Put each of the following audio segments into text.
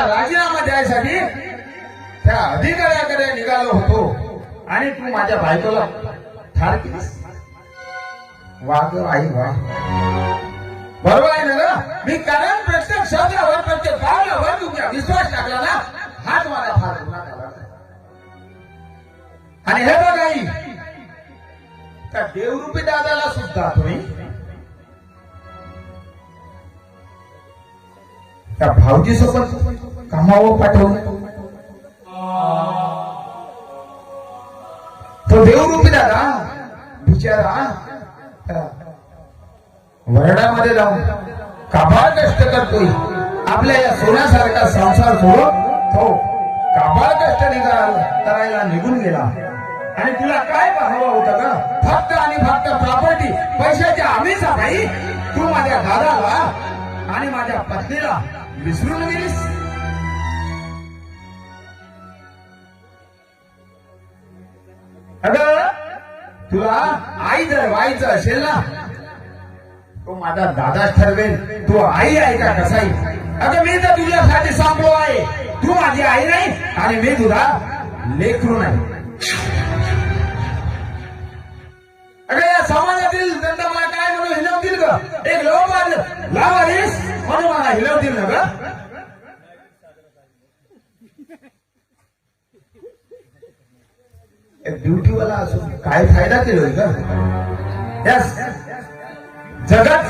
राजीनामा द्यायसाठी त्या अधिकाऱ्याकडे निघालो होतो आणि तू माझ्या बायकोला ठार केलीस. वाग आई वा, बरोबर आहे ना? मी कारण प्रत्येक शब्दावर प्रत्येक पावलावर तुमचा विश्वास टाकला ना, हाच मला फार गुन्हा झाला. आणि हे बघ आई, त्या देवरूपी दादाला सुद्धा तुम्ही त्या भाऊजी सोबत कामावर पाठवलं. तो देवरूपी दादा बिचारा वरडामध्ये जाऊन काबाड कष्ट करतोय. आपल्या या सोन्यासारखा संसार सोडून तो काबाड कष्ट करायला निघून गेला. आणि तुला काय पाहावं होतं का? फक्त आणि फक्त प्रॉपर्टी, पैशाची आम्हीचा भाई. तू माझ्या दादाला आणि माझ्या पत्नीला विसरून गेलीस. अगं तुला आई जर व्हायचं असेल ना, तो माझा दादाच ठरवेल. तू आई आहे का कसाई? अगं मी तर तुझ्यासाठी सांगलो आहे. तू माझी आई नाही आणि मी तुझा लेकरू नाही. अगं या समाजातील जनता मला काय म्हणून हिलवतील ग? एक लोक लावालीस म्हणून मला हिलवतील ना ग? एक ड्युटीवाला असून काय फायदा केलोय का? जगात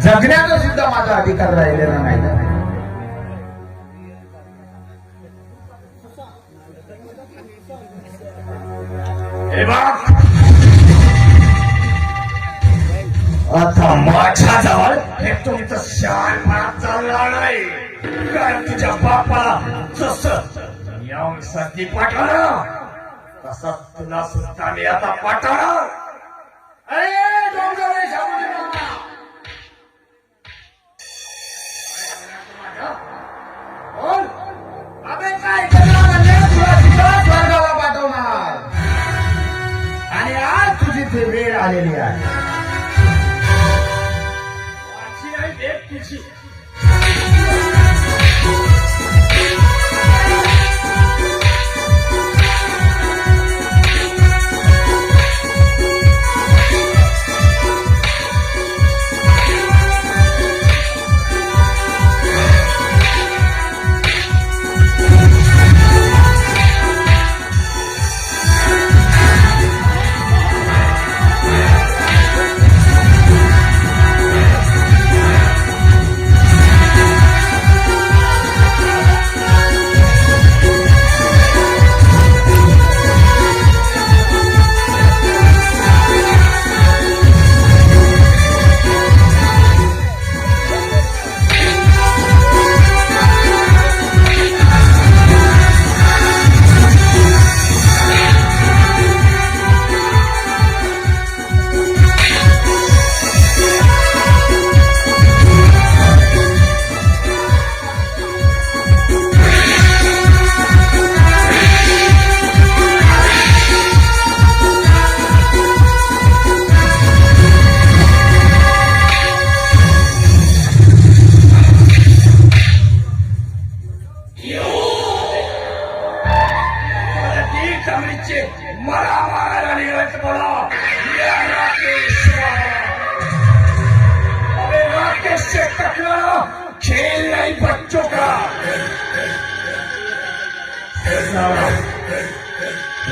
जगण्याचा सुद्धा माझा अधिकार राहिलेला नाही. आता माझ्याजवळ हे तुमचं शहाणपणा चालणार नाही. कारण तुझ्या बापाला जसं यासाठी पाठवलं तसं तुला सुद्धा मी आता पाठवणार. अरे डोंगरे शाबुजी मामा, बोल. अबे काय करणार म्हणजे तुला सुद्धा स्वर्गाला पाठवणार. आणि आज तुझी ती वेळ आलेली आहे. तुझी खेल नहीं बच्चों का.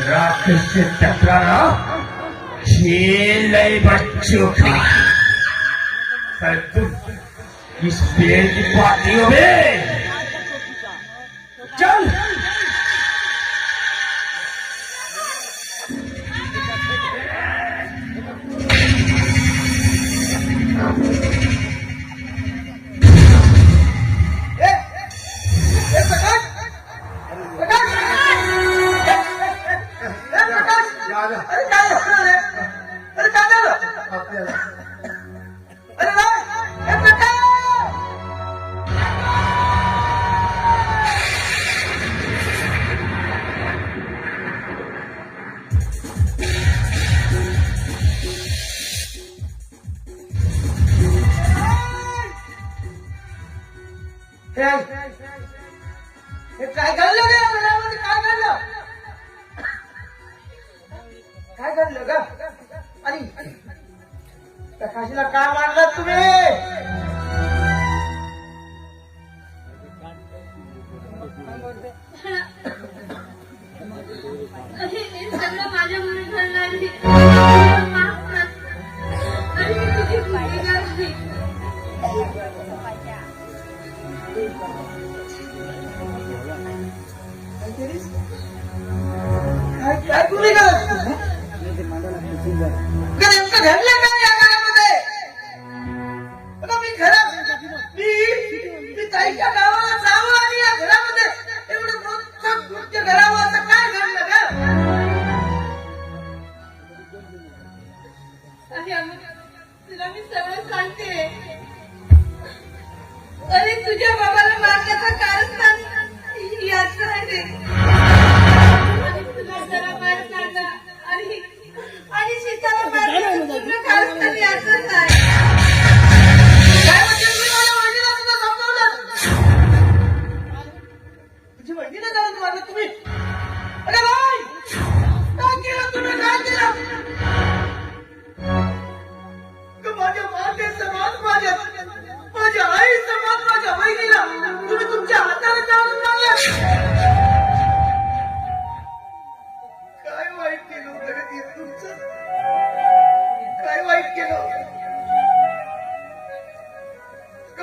राकेश से टकराना खेल नहीं बच्चों का. पर तुम इस पेड़ की पार्टियों में चल. हे काय घडलं रे या घरामध्ये? काय घडलं? काय घडलं ग? आणि त्या काशीला का मारलं तुम्ही? हे सगळं माझ्यामुळे घडलं आहे. माफ कर. आणि मी तुझी गुन्हेगार आहे. काय तुम्ही करत? नेमकं घडलं काय या घरामध्ये? आता मी ताईच्या गावाला जावं आणि या घरामध्ये एवढं मोठं कृत्य करावं, असं काय घडलं का? आणि अमर, तुला मी सगळं सांगते. अरे तुझ्या बाबाला मारण्याचं कारण याच आहे. आणि तुला जरा मार काढला आणि सीताला मारण्याचं पूर्ण कारण याच आहे. काय म्हणजे तुम्ही माझ्या वडिलांना सुद्धा संपवलं? तुझी वडिलांना जाऊन मारलं तुम्ही? अरे बाई, काय केलं तुम्ही? काय केलं? माझ्या माते समान, माझ्या आई समान माझ्या बहिणीला तुम्ही तुमच्या हाताने जाऊन मारलं. काय वाईट केलं होतं रे ते तुमचं? काय वाईट केलं?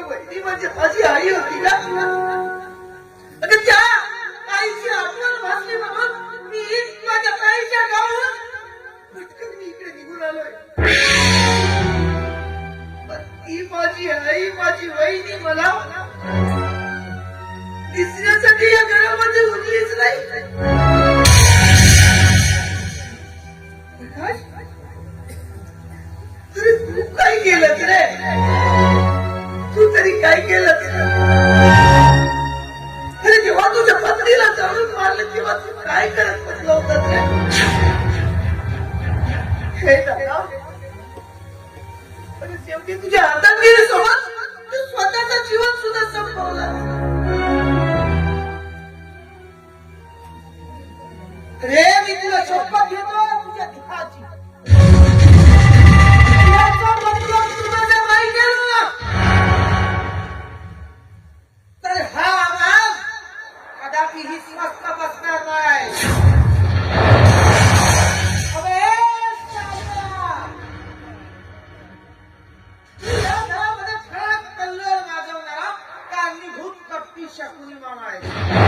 बहिणी म्हणजे माझी आई होती का? अगं त्या आईची आठवण भासली म्हणून मी माझ्या ताईच्या गावाहून पटकन मी इकडे निघून आलोय. ती माझी आई, माझी वहिनी मला दिसण्यासाठी या घरामध्ये उरलीच नाही. तरी तू काय केलं रे? तू तरी काय केलं? अरे जेव्हा तुझ्या पत्नीला जाळून मारलं तेव्हा तू काय करत बसला होता रे? हे दादा, अरे शेवटी तुझ्या हातात गेल्यासोबत तू स्वतःचं जीवन सुद्धा संपवलं. रे मी तुला शपथ घेतो तुझ्या देहाची. याचा मतलब तुला जर नाही केलं ना, तर हा आवाज कदापिही स्वस्थ बसणार नाही. अबे साला, या घरामध्ये ठळक कल्लोळ माजवणारा कारणीभूत कपटी शकुनी मामा आहे.